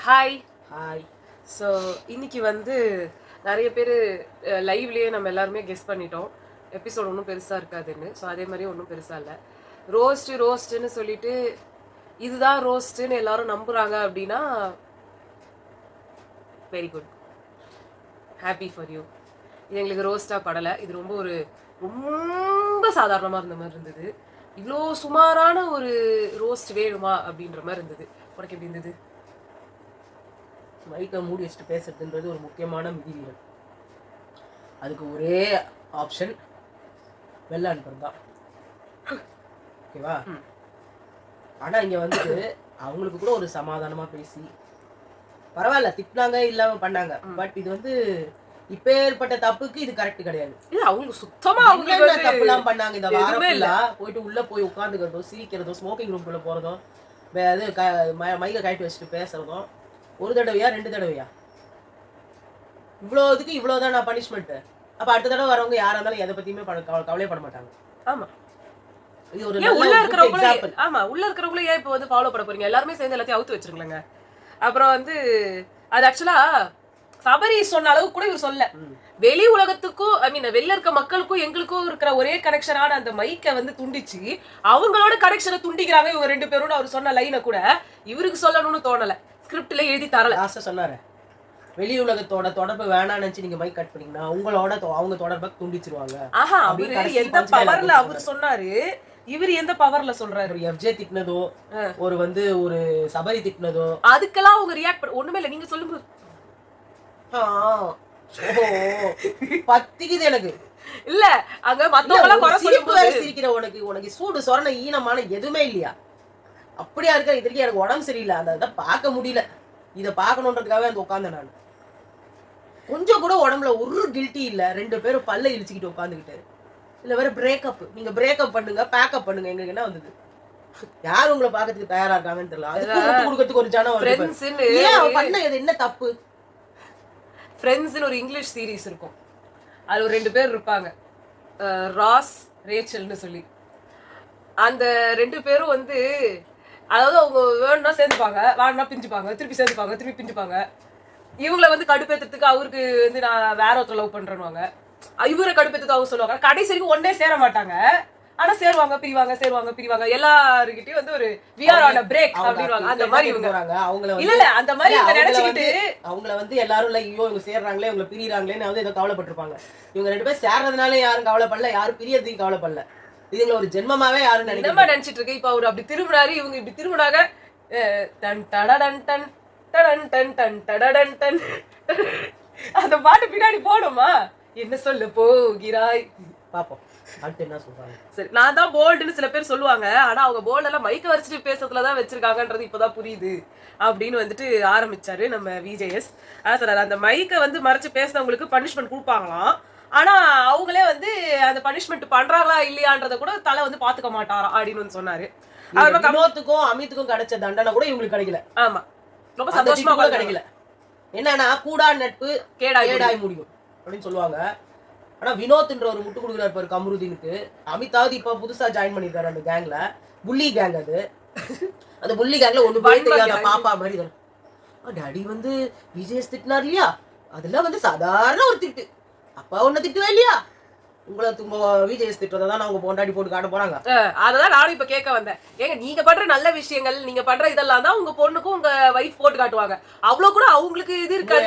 Hi. Hi. So இன்னைக்கு வந்து நிறைய பேர் லைவ்லேயே நம்ம எல்லாருமே கெஸ் பண்ணிட்டோம் எபிசோட் ஒன்றும் பெருசாக இருக்காதுன்னு. ஸோ அதே மாதிரி ஒன்றும் பெருசாக இல்லை. ரோஸ்ட்டுன்னு சொல்லிட்டு இதுதான் ரோஸ்ட்டுன்னு எல்லாரும் நம்புகிறாங்க அப்படின்னா very good, happy for you. இது எங்களுக்கு ரோஸ்ட்டாக படலை. இது ரொம்ப சாதாரணமாக இருந்த மாதிரி இருந்தது. இவ்வளோ சுமாரான ஒரு ரோஸ்ட் வேணுமா அப்படின்ற மாதிரி இருந்தது. உனக்கு எப்படி இருந்தது? மைக்கை மூடி வச்சுட்டு பேசுறதுன்றது ஒரு முக்கியமான விதிவீரல். அதுக்கு ஒரே ஆப்ஷன் வெளில அனுப்புறது தான். ஓகேவா? ஆனால் இங்கே வந்துட்டு அவங்களுக்கு கூட ஒரு சமாதானமாக பேசி பரவாயில்ல, திட்டினாங்க இல்லாமல் பண்ணாங்க. பட் இது வந்து இப்போ ஏற்பட்ட தப்புக்கு இது கரெக்ட் கிடையாது. அவங்க சுத்தமா தப்புலாம் பண்ணாங்க. இந்த வாரம் போயிட்டு உள்ள போய் உட்காந்துக்கிறதோ, சிரிக்கிறதோ, ஸ்மோக்கிங் ரூம்குள்ள போறதோ, மைக்கை கழட்டி வச்சுட்டு பேசுறதும் ஒரு தடவையா 2 தடவையா? இவ்வளோதுக்கு இவ்வளோதான் நான் பனிஷ்மெண்ட். அப்ப அடுத்த தடவை வரவங்க யாரா இருந்தாலும் எதை பத்தியுமே கவலைப்பட மாட்டாங்க. ஆமா, இது ஒரு உள்ள இருக்கிறவங்களும் ஆமா உள்ள இருக்கிறவங்களும் ஏன் இப்போ வந்து ஃபாலோ பண்ண போறீங்க? எல்லாருமே சேர்ந்து எல்லாத்தையும் அவுத்து வச்சிருங்களேங்க. அப்புறம் வந்து அது ஆக்சுவலா சபரி சொன்ன அளவுக்கு கூட இவர் சொல்ல. வெளி உலகத்துக்கும் வெளில இருக்க மக்களுக்கும் எங்களுக்கும் இருக்கிற ஒரே கனெக்ஷனான அந்த மைக்கை வந்து துண்டிச்சு அவங்களோட கனெக்ஷனை துண்டிக்கிறாங்க இவங்க 2 பேரும். அவர் சொன்ன லைனை கூட இவருக்கு சொல்லணும்னு தோணல, ஸ்கிரிப்ட்ல எழுதி தரல. லாஸ்டா சொன்னாரு, வெளி உலகத்தோட தொடர்பு வேணாம்னு நினைச்சு நீங்க மைக் கட் பண்ணீங்கன்னா உங்களோட அவங்க தொடர்பை துண்டிச்சிருவாங்க. ஆஹா, அவரு எந்த பவர்ல அவரு சொன்னாரு, இவர் எந்த பவர்ல சொல்றாரு? ஒரு எஃப்ஜே திட்டினதோ, ஒரு வந்து ஒரு சபரி திட்டினதோ, அதுக்கெல்லாம் அவங்க ரியாக்ட் பண்ண ஒண்ணுமே இல்ல. நீங்க சொல்லுங்க. பத்திக்குது எனக்கு. இல்ல அங்க மத்தவங்க குறை சொல்லும்போது சிரிக்கிற உனக்கு சூடு சொரண ஈனமான எதுவுமே இல்லையா? அப்படியா இருக்க? இதுக்கு எனக்கு உடம்பு சரியில்லை, அந்த பார்க்க முடியல, இதை பார்க்கணுன்றதுக்காகவே அந்த உட்காந்தேன் நான். கொஞ்சம் கூட உடம்புல ஒரு கில்ட்டி இல்ல. 2 பேரும் பல்ல இழிச்சுக்கிட்டு உட்காந்துக்கிட்டு இல்ல வேற பிரேக்கப். நீங்க பிரேக்கப் பண்ணுங்க, பேக்கப் பண்ணுங்க. எங்களுக்கு என்ன வந்தது? யார் உங்களை பார்க்கறதுக்கு தயாரா இருக்காங்கன்னு தெரியல. அதுக்கு கொடுக்கறதுக்கு ஒரு ஜனம் பண்ண என்ன தப்பு? ஃப்ரெண்ட்ஸ்னு ஒரு இங்கிலீஷ் சீரீஸ் இருக்கும். அது ஒரு 2 பேர் இருப்பாங்க, ராஸ் ரேச்சல்னு சொல்லி. அந்த 2 பேரும் வந்து அதாவது அவங்க வேணும்னா சேர்ந்துப்பாங்க, வேணும்னா பிரிஞ்சுப்பாங்க, திருப்பி சேர்ந்துப்பாங்க, திருப்பி பிரிஞ்சுப்பாங்க. இவங்களை வந்து கடுப்பேற்றத்துக்கு அவருக்கு வந்து நான் வேற ஒருத்தர் லவ் பண்றேன்னுவாங்க, இவரை கடுப்பேற்றத்துக்கு அவங்க சொல்லுவாங்க. கடைசி வரைக்கும் ஒன்னே சேர மாட்டாங்க, ஆனா சேருவாங்க பிரிவாங்க. எல்லாருக்கிட்டையும் வந்து ஒரு we are on a break அப்படின்வாங்க. அந்த மாதிரி இவங்க இல்ல அந்த மாதிரி இவங்க நினைச்சுக்கிட்டு அவங்கள வந்து எல்லாரும் இல்ல ஐயோ இவங்க சேர்றாங்களே இவங்க பிரியறாங்களேன்னு வந்து ஏதோ கவலைப்பட்டிருப்பாங்க. இவங்க 2 பேரும் சேர்றதுனால யாரும் கவலைப்படல, யாரும் பிரியறதுக்கு கவலைப்படல. இதுங்கள ஒரு ஜென்மமாவே யாரும் நினைச்சிட்டு இருக்கு. இப்ப அவர் அப்படி திரும்பினாரு, இவங்க இப்படி திரும்பினாங்க. டன் டடன் டன் டடன் டன் டன் டடன் டன். அந்த பாட்டு பின்னாடி போடுமா? என்ன சொல்ல போகிறாய் பாப்போம் அடுத்து என்ன சொல்றாங்க. சரி, நான் தான் போல்டுன்னு சில பேர் சொல்லுவாங்க, ஆனா அவங்க போல்டு எல்லாம் மைக்க வச்சுட்டு பேசுறதுலதான் வச்சிருக்காங்கன்றது இப்பதான் புரியுது அப்படின்னு வந்துட்டு ஆரம்பிச்சாரு நம்ம விஜேஎஸ். சார் அந்த மைக்கை வந்து மறைச்சு பேசினவங்களுக்கு பனிஷ்மெண்ட் கொடுப்பாங்களாம், ஆனா அவங்களே வந்து அந்த பனிஷ்மெண்ட் பண்றாங்களா இல்லையான்றத கூட தலை வந்து பாத்துக்க மாட்டாரா அப்படின்னு வந்து சொன்னாரு. வினோத்துக்கும் அமித்துக்கும் கிடைச்ச தண்டனை கூட இவங்களுக்கு கிடைக்கல. ஆமா, ரொம்ப சந்தோஷமா கூட கிடைக்கல. என்னன்னா கூடா நட்பு கேடாய் முடியும் அப்படின்னு சொல்லுவாங்க. ஆனா வினோத்ன்ற ஒரு முட்டு கொடுக்குறாரு பாரு கமருதீனுக்கு. அமிதாவது இப்ப புதுசா ஜாயின் பண்ணிருக்காரு அந்த கேங்ல, புள்ளி கேங். அது அந்த புள்ளி கேங்ல ஒண்ணு தெரியாத பாப்பா மாதிரி டாடி வந்து விஜய் திட்டினார் இல்லையா, அதெல்லாம் வந்து சாதாரண ஒரு திட்டு. அப்பா ஒண்ணு திட்டுவே இல்லையா, உங்களை விஜய் திட்டுறதான் அவங்க பொண்டாடி போட்டு காட்ட போறாங்க. அததான் நானும் இப்ப கேட்க வந்தேன். ஏங்க நீங்க பண்ற நல்ல விஷயங்கள், நீங்க பண்ற இதெல்லாம் தான் உங்க பொண்ணுக்கும் உங்க வைஃப் போட்டு காட்டுவாங்க. அவ்வளவு கூட அவங்களுக்கு இது இருக்காது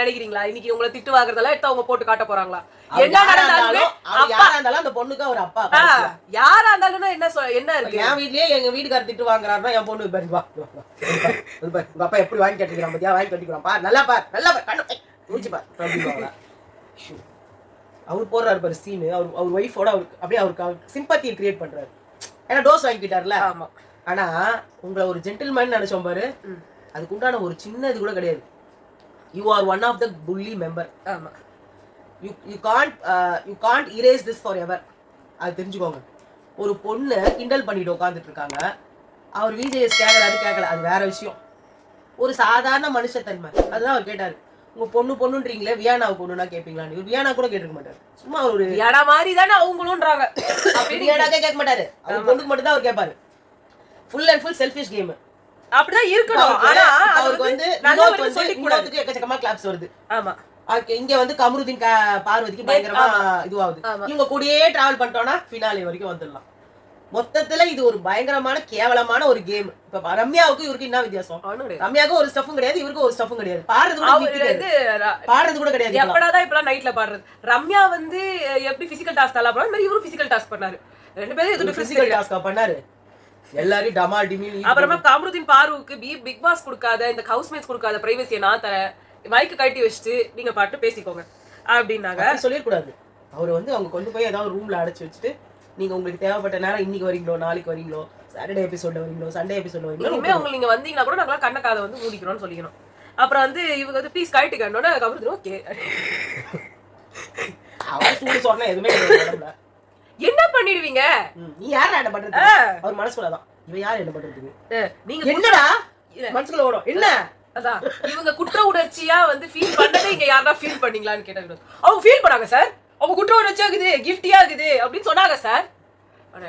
நினைக்கிறீங்களா? இன்னைக்கு உங்களை திட்டு வாங்குறதெல்லாம் எடுத்து அவங்க போட்டு காட்ட போறாங்களா? என்ன நடந்தாலும் யாரா இருந்தாலும் அந்த பொண்ணுக்கு அவர் அப்பா, யாரா இருந்தாலும் என்ன இருக்கு? என் வீட்லயே எங்க வீட்டுக்கார திட்டு வாங்குறாருன்னா என் பொண்ணு உங்க அப்பா எப்படி வாங்கி கட்டிக்கிறான் பத்தியா, வாங்கி கட்டிக்கிறான் பார், நல்லா பார், நல்லா பார், கண்ணு முடிச்சு பார் அப்படின்வாங்க. அவர் போடுறாரு பாரு சீனு, அவர் ஒய்ஃபோட அப்படியே அவருக்கு சிம்பத்தியை கிரியேட் பண்றாரு. ஏன்னா டோஸ் வாங்கிக்கிட்டாருல. ஆனா உங்களை ஒரு ஜென்டில்மேன் நினைச்சோம் பாரு, அதுக்கு உண்டான ஒரு சின்ன இது கூட கிடையாது. You are one of the bully member. You can't erase this forever. அது தெரிஞ்சுக்கோங்க. ஒரு பொண்ணு கிண்டல் பண்ணிட்டு உட்காந்துட்டு இருக்காங்க, அவர் விஜேஎஸ் கேட்கல, அது வேற விஷயம். ஒரு சாதாரண மனுஷத்தன்மை அதுதான் அவர் கேட்டாரு. உங்க பொண்ணுன்றீங்களே, வியானாவை பொண்ணுனா கேட்பீங்களான்னு. வியானா கூட கேட்டுக்க மாட்டாரு, சும்மா ஒரு வியானா மாதிரி தானே அவங்களும்ன்றாங்க. வியானாக்கே கேட்க மாட்டாரு, அவர் பொண்ணுக்கு மட்டும் தான் அவர் கேட்பாரு. Full and full selfish game. அப்படிதான் இருக்கணும். ஆனா அவருக்கு வந்து வினோத்துக்கு எக்கச்சக்கமா கிளாப்ஸ் வருது. ஆமா இங்க வந்து கமருதீன் பார்வதிக்கு பயங்கரமா இதுவாகுது. இவங்க கூடயே டிராவல் பண்ணிட்டோம்னா ஃபினாலே வரைக்கும் வந்துடலாம். மொத்தத்துல இது ஒரு பயங்கரமான கேவலமான ஒரு கேம். இப்ப ரம்யாவுக்கு இவருக்கு என்ன வித்தியாசம்? ரம்யாவுக்கு ஒரு ஸ்டஃப்பும் கிடையாது, இவருக்கு ஒரு ஸ்டஃப்பும் கிடையாது. பாடுறது கூட கிடையாது. எப்படாதான் இப்பெல்லாம் நைட்ல பாடுறது. ரம்யா வந்து எப்படி பிசிக்கல் டாஸ்க் எல்லாம் பண்ணாரு, இவரும் பிசிக்கல் டாஸ்க் பண்ணாரு. ரெண்டு பேரும் இது பிசிக்கல் டாஸ்க் பண்ணாரு. எல்லாரும் டமா டிமில். அப்புறமா கமருதீன் பாருவுக்கு பிக் பாஸ் கொடுக்காத, இந்த ஹவுஸ்மேட்ஸ் கொடுக்காத பிரைவசியை நான் தரேன், மைக்கு கட்டி வச்சுட்டு நீங்க பாட்டு பேசிக்கோங்க அப்படின்னாங்க. சொல்லிடக்கூடாது. அவர் வந்து அவங்க கொண்டு போய் ஏதாவது ரூம்ல அடைச்சு வச்சுட்டு நீங்க உங்களுக்கு தேவைப்பட்ட நேரம் இன்னைக்கு வரீங்களோ, நாளைக்கு வரீங்களோ, சாட்டர்டே எபிசோட்ல வரீங்களோ, சண்டே எபிசோட்ல வரீங்களோ, இனிமே உங்களுக்கு நீங்க வந்தீங்கன்னா கூட நாங்களாம் கண்ண காதை வந்து மூடிக்கிறோம்னு சொல்லிக்கணும். அப்புறம் வந்து இவங்க வந்து ப்ளீஸ் கழட்டி கண்டோட கமருதீன் ஓகே. அவர் சூடு சொன்னா எதுவுமே கிடையாது. என்ன பண்ணிடுவீங்க? நீ யார என்ன பண்றது? அவர் மனசுக்குள்ளதான் இவன் யார் என்ன பண்றதுக்கு? நீங்க என்னடா மனசுக்குள்ள ஓடும் என்ன? அதான் இவங்க குற்ற உணர்ச்சியா வந்து ஃபீல் பண்ணதே இங்க யாரா ஃபீல் பண்ணீங்களான்னு கேட்டாங்க. அவங்க ஃபீல் பண்ணாங்க சார். அவங்க குற்ற உணர்ச்சியா இருக்குது, கிஃப்டியா இருக்குது அப்படின்னு சொன்னாங்க சார்.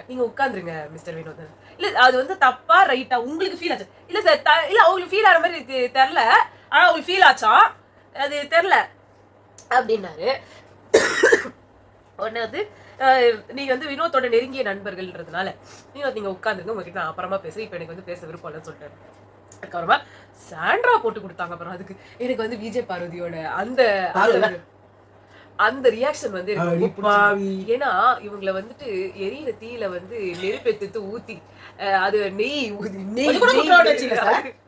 நீங்க உட்காந்துருங்க மிஸ்டர் வினோதன். இல்ல அது வந்து தப்பா ரைட்டா உங்களுக்கு ஃபீல் ஆச்சு? இல்ல சார் இல்ல அவங்களுக்கு ஃபீல் ஆகிற மாதிரி தெரியல, ஆனா அவங்களுக்கு ஃபீல் ஆச்சா அது தெரியல அப்படின்னாரு. உடனே வந்து நீங்க வந்து வினோத்தோட நெருங்கிய நண்பர்கள்ன்றதுனால நீங்க உட்காந்துருங்க, உங்ககிட்ட நான் அப்புறமா பேசுறேன், இப்ப எனக்கு வந்து பேச விருப்பம் இல்லைன்னு சொல்லிட்டாரு. அதுக்கப்புறமா சாண்ட்ரா போட்டு கொடுத்தாங்க. அப்புறம் அதுக்கு எனக்கு வந்து விஜய் பார்வதியோட அந்த ரியாக்ஷன் வந்து ஏன்னா இவங்களை வந்துட்டு எரியிற தீயில வந்து நெருப்பெடுத்து ஊத்தி அது நெய்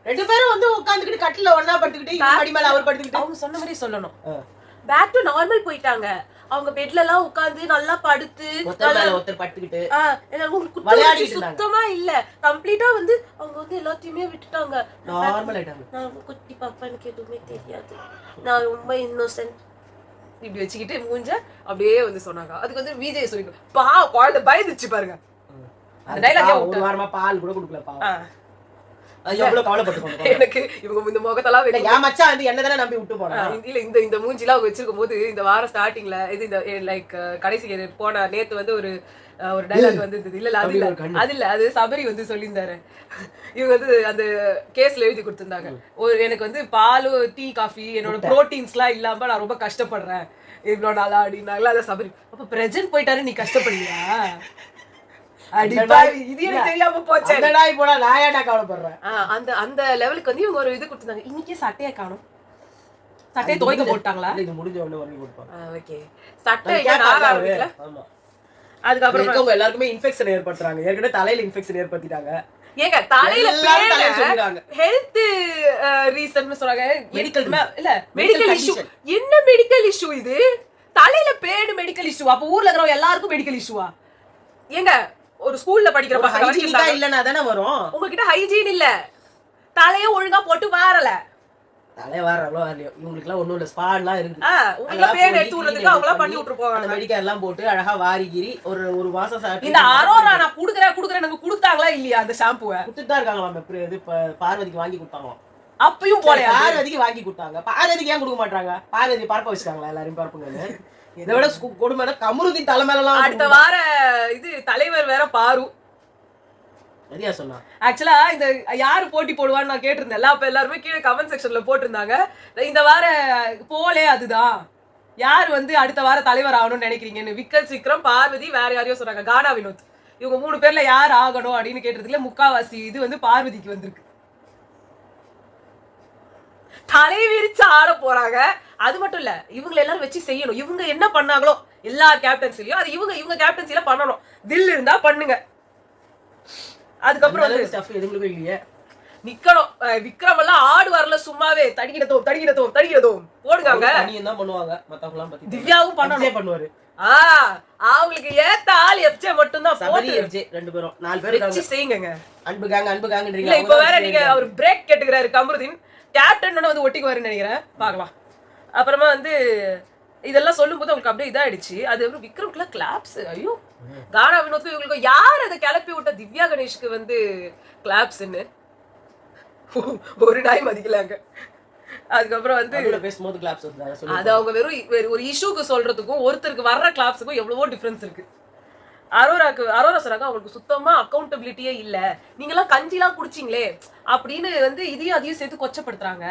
ரெண்டு பேரும் வந்து உட்காந்துக்கிட்டு கட்டில ஒண்ணா படுத்துக்கிட்டு அவங்க சொன்ன மாதிரி சொல்லணும். பேக் டு நார்மல் போயிட்டாங்க. அவங்க பெட்ல எல்லாம் உட்கார்ந்து நல்லா படுத்து சுத்தமா இல்ல, கம்ப்ளீட்டா வந்து அவங்க வந்து எல்லாத்தையுமே விட்டுட்டாங்க. நான் குட்டி பாப்பா, எனக்கு எதுவுமே தெரியாது, நான் ரொம்ப இன்னோசென்ட் இப்படி வச்சுக்கிட்டு மூஞ்ச அப்படியே வந்து சொன்னாங்க. அதுக்கு வந்து விஜய் சொல்லி குழந்தை பயந்துச்சு பாருங்க. அந்த டைலாக் ஒரு வாரமா பால் கூட கொடுக்கலப்பா. எவ்வளவு கவலைப்பட்டு எனக்கு இவங்க இந்த முகத்தெல்லாம் என் மச்சான் வந்து என்ன தானே நம்பி விட்டு போனான். இல்ல இந்த மூஞ்சிலாம் அவங்க வச்சிருக்கும் போது இந்த வாரம் ஸ்டார்டிங்ல இது இந்த லைக் கடைசி போன நேத்து வந்து ஒரு டைலாக் வந்து இல்ல அது இல்ல அது சபரி வந்து சொல்லியிருந்தாரு. இவங்க வந்து அந்த கேஸ்ல எழுதி கொடுத்திருந்தாங்க, எனக்கு வந்து பால் டீ காஃபி என்னோட புரோட்டீன்ஸ் எல்லாம் இல்லாம நான் ரொம்ப கஷ்டப்படுறேன் இவ்வளவு நாளா அப்படின்னாங்களா. அதை சபரி அப்ப பிரசன்ட் போயிட்டாரு, நீ கஷ்டப்படுறியா? அந்த லெவலுக்கு வந்து இவங்க ஒரு இது கொடுத்திருந்தாங்க. இன்னைக்கே சட்டையை காணும், சட்டையை துவைக்க போட்டாங்களா? இது முடிஞ்ச உடனே வாங்கி கொடுப்பாங்க. ஓகே சட்டை ஆமா. அதுக்கப்புறம் எல்லாருக்குமே இன்ஃபெக்ஷன் ஏற்படுத்துறாங்க. ஏற்கனவே தலையில இன்ஃபெக்ஷன் ஏற்படுத்திட்டாங்க. ஏங்க தலையில சொல்றாங்க ஹெல்த் ரீசன் சொல்றாங்க. மெடிக்கல் இல்ல மெடிக்கல் இஷ்யூ. என்ன மெடிக்கல் இஷ்யூ இது? தலையில பேடு மெடிக்கல் இஷ்யூ? அப்ப ஊர்ல இருக்கிறவங்க எல்லாருக்கும் மெடிக்கல் இஷ்யூவா? ஏங்க ஒரு ஸ்கூல்ல படிக்கிற பசங்க இல்லனா தானே வரும். உங்ககிட்ட ஹைஜீன் இல்ல, தலைய ஒழுங்கா போட்டு வாரல, தலைய வாரறவளோ வரலையோ இவங்களுக்குலாம் ஒண்ணும் இல்ல, ஸ்பாட்லாம் இருக்கு. உங்களுக்கு பேன் எடுத்து விடுறதுக்கு அவங்கள பண்ணி விட்டு போவாங்க. அந்த மெடிக்கல் எல்லாம் போட்டு அழகா வாரிகிரி ஒரு மாசம் சாப்பிட்டு. இந்த அரோரா நான் குடுக்குறேன் எனக்கு கொடுத்தாங்களா இல்லையா? அந்த ஷாம்புவை கொடுத்துட்டு தான் இருக்காங்களாம். இது பார்வதிக்கு வாங்கி கொடுத்தாங்க. அப்பயும் போல பார்வதிக்கு வாங்கி கொடுத்தாங்க. பார்வதிக்கு ஏன் கொடுக்க மாட்டாங்க? பார்வதி பரப்ப வச்சுட்டாங்களா? எல்லாரையும் பரப்புங்க. இதை விட கொடுமை கமருதீன் தலைமையிலாம். அடுத்த வார இது தலைவர் வேற பாரு சரியா சொன்னா. ஆக்சுவலா இந்த யாரு போட்டி போடுவான்னு நான் கேட்டிருந்தேன். அப்ப எல்லாருமே கீழே கமெண்ட் செக்ஷன்ல போட்டிருந்தாங்க, இந்த வார போலே அதுதான் யாரு வந்து அடுத்த வார தலைவர் ஆகணும்னு நினைக்கிறீங்கன்னு. விக்ரம், பார்வதி, வேற யாரையோ சொன்னாங்க, கானா வினோத். இவங்க 3 பேர்ல யார் ஆகணும் அப்படின்னு கேட்டதுல முக்காவாசி இது வந்து பார்வதிக்கு வந்திருக்கு. தலை விரிச்சு ஆட போறாங்க. அது மட்டும் இல்ல, இவங்களை எல்லாரும் வச்சு செய்யணும். இவங்க என்ன பண்ணாங்களோ எல்லா கேப்டன்சிலையும் அது இவங்க கேப்டன்சில பண்ணணும். தில் இருந்தா பண்ணுங்க. அதுக்கப்புறம் இல்லையே நிக்கணும். விக்ரம் எல்லாம் ஆடு வரல, சும்மாவே தடிக்கிறதோம் போடுங்க. திவ்யாவும் பண்ணுவாரு. அவங்களுக்கு ஏத்த ஆள் எஃப்ஜே மட்டும் தான். ரெண்டு பேரும் 4 பேர் வச்சு செய்யுங்க. அன்புகாங்க இப்ப வேற நீங்க அவர் பிரேக் கேட்டுக்கிறாரு கமருதீன். கேப்டன் வந்து ஒட்டிக்குவாருன்னு நினைக்கிறேன், பாக்கலாம். அப்புறமா வந்து இதெல்லாம் சொல்லும் போது அவங்களுக்கு அப்படியே இதாயிடுச்சு. அது விக்ரம்க்குலாம் கிளாப்ஸ். ஐயோ, கானா வினோத்துக்கு இவங்களுக்கு யார் அதை கிளப்பி விட்ட? திவ்யா கணேஷ்க்கு வந்து கிளாப்ஸ்ன்னு ஒரு நாய் மதிக்கலாங்க. அதுக்கப்புறம் வந்து பேசும்போது கிளாப்ஸ் அது அவங்க வெறும் ஒரு இஷ்யூக்கு சொல்றதுக்கும் ஒருத்தருக்கு வர்ற கிளாப்ஸுக்கும் எவ்வளவோ டிஃபரன்ஸ் இருக்கு. அரோரா சொன்னாங்க அவங்களுக்கு சுத்தமா அக்கௌண்டபிலிட்டியே இல்ல, நீங்க எல்லாம் கஞ்சிலாம் குடிச்சிங்களே அப்படின்னு வந்து இதையும் அதையும் சேர்த்து கொச்சப்படுத்துறாங்க.